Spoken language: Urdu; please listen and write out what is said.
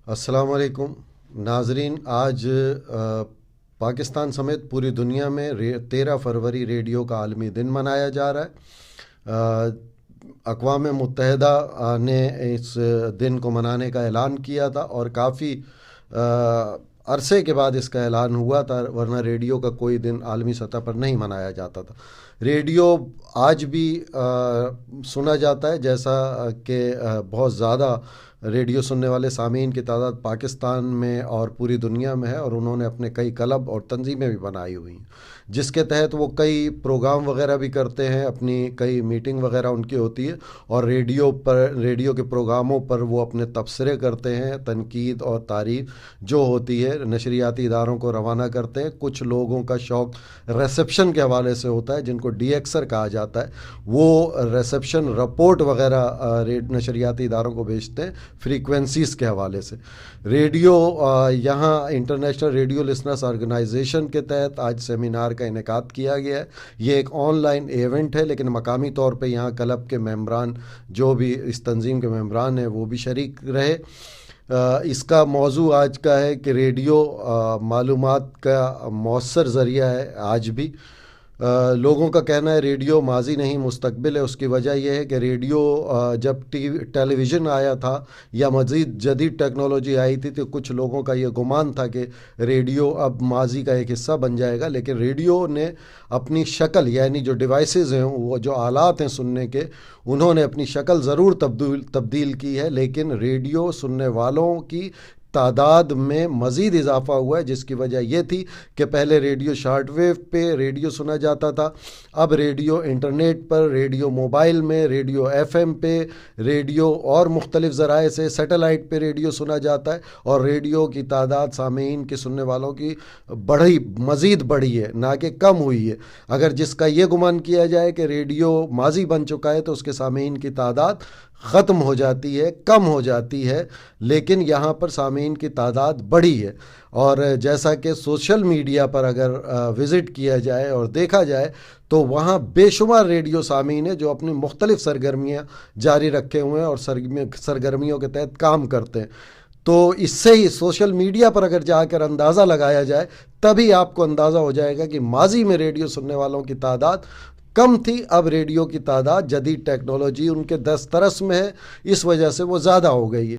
السلام علیکم ناظرین، آج پاکستان سمیت پوری دنیا میں 13 فروری ریڈیو کا عالمی دن منایا جا رہا ہے۔ اقوام متحدہ نے اس دن کو منانے کا اعلان کیا تھا اور کافی عرصے کے بعد اس کا اعلان ہوا تھا، ورنہ ریڈیو کا کوئی دن عالمی سطح پر نہیں منایا جاتا تھا۔ ریڈیو آج بھی سنا جاتا ہے، جیسا کہ بہت زیادہ ریڈیو سننے والے سامعین کی تعداد پاکستان میں اور پوری دنیا میں ہے، اور انہوں نے اپنے کئی کلب اور تنظیمیں بھی بنائی ہوئی ہیں، جس کے تحت وہ کئی پروگرام وغیرہ بھی کرتے ہیں، اپنی کئی میٹنگ وغیرہ ان کی ہوتی ہے، اور ریڈیو کے پروگراموں پر وہ اپنے تبصرے کرتے ہیں، تنقید اور تعریف جو ہوتی ہے نشریاتی اداروں کو روانہ کرتے ہیں۔ کچھ لوگوں کا شوق ریسیپشن کے حوالے سے ہوتا ہے، جن کو ڈی ایکسر کہا جاتا ہے، وہ ریسیپشن رپورٹ وغیرہ نشریاتی اداروں کو بھیجتے ہیں فریکوینسیز کے حوالے سے۔ ریڈیو یہاں انٹرنیشنل ریڈیو لسنرز آرگنائزیشن کے تحت آج سیمینار کا انعقاد کیا گیا ہے۔ یہ ایک آن لائن ایونٹ ہے، لیکن مقامی طور پہ یہاں کلب کے ممبران، جو بھی اس تنظیم کے ممبران ہیں، وہ بھی شریک رہے۔ اس کا موضوع آج کا ہے کہ ریڈیو معلومات کا مؤثر ذریعہ ہے آج بھی۔ لوگوں کا کہنا ہے ریڈیو ماضی نہیں مستقبل ہے۔ اس کی وجہ یہ ہے کہ ریڈیو جب ٹیلی ویژن آیا تھا یا مزید جدید ٹیکنالوجی آئی تھی، تو کچھ لوگوں کا یہ گمان تھا کہ ریڈیو اب ماضی کا ایک حصہ بن جائے گا، لیکن ریڈیو نے اپنی شکل، یعنی جو ڈیوائسز ہیں، وہ جو آلات ہیں سننے کے، انہوں نے اپنی شکل ضرور تبدیل کی ہے، لیکن ریڈیو سننے والوں کی تعداد میں مزید اضافہ ہوا ہے، جس کی وجہ یہ تھی کہ پہلے ریڈیو شارٹ ویو پہ ریڈیو سنا جاتا تھا، اب ریڈیو انٹرنیٹ پر، ریڈیو موبائل میں، ریڈیو ایف ایم پہ، ریڈیو اور مختلف ذرائع سے، سیٹلائٹ پہ ریڈیو سنا جاتا ہے، اور ریڈیو کی تعداد سامعین کی، سننے والوں کی مزید بڑھی ہے، نہ کہ کم ہوئی ہے۔ اگر جس کا یہ گمان کیا جائے کہ ریڈیو ماضی بن چکا ہے، تو اس کے سامعین کی تعداد ختم ہو جاتی ہے، کم ہو جاتی ہے، لیکن یہاں پر سامعین کی تعداد بڑھی ہے۔ اور جیسا کہ سوشل میڈیا پر اگر وزٹ کیا جائے اور دیکھا جائے، تو وہاں بے شمار ریڈیو سامعین ہیں جو اپنی مختلف سرگرمیاں جاری رکھے ہوئے ہیں اور سرگرمیوں کے تحت کام کرتے ہیں۔ تو اس سے ہی سوشل میڈیا پر اگر جا کر اندازہ لگایا جائے، تبھی آپ کو اندازہ ہو جائے گا کہ ماضی میں ریڈیو سننے والوں کی تعداد کم تھی، اب ریڈیو کی تعداد جدید ٹیکنالوجی ان کے دسترس میں ہے، اس وجہ سے وہ زیادہ ہو گئی ہے۔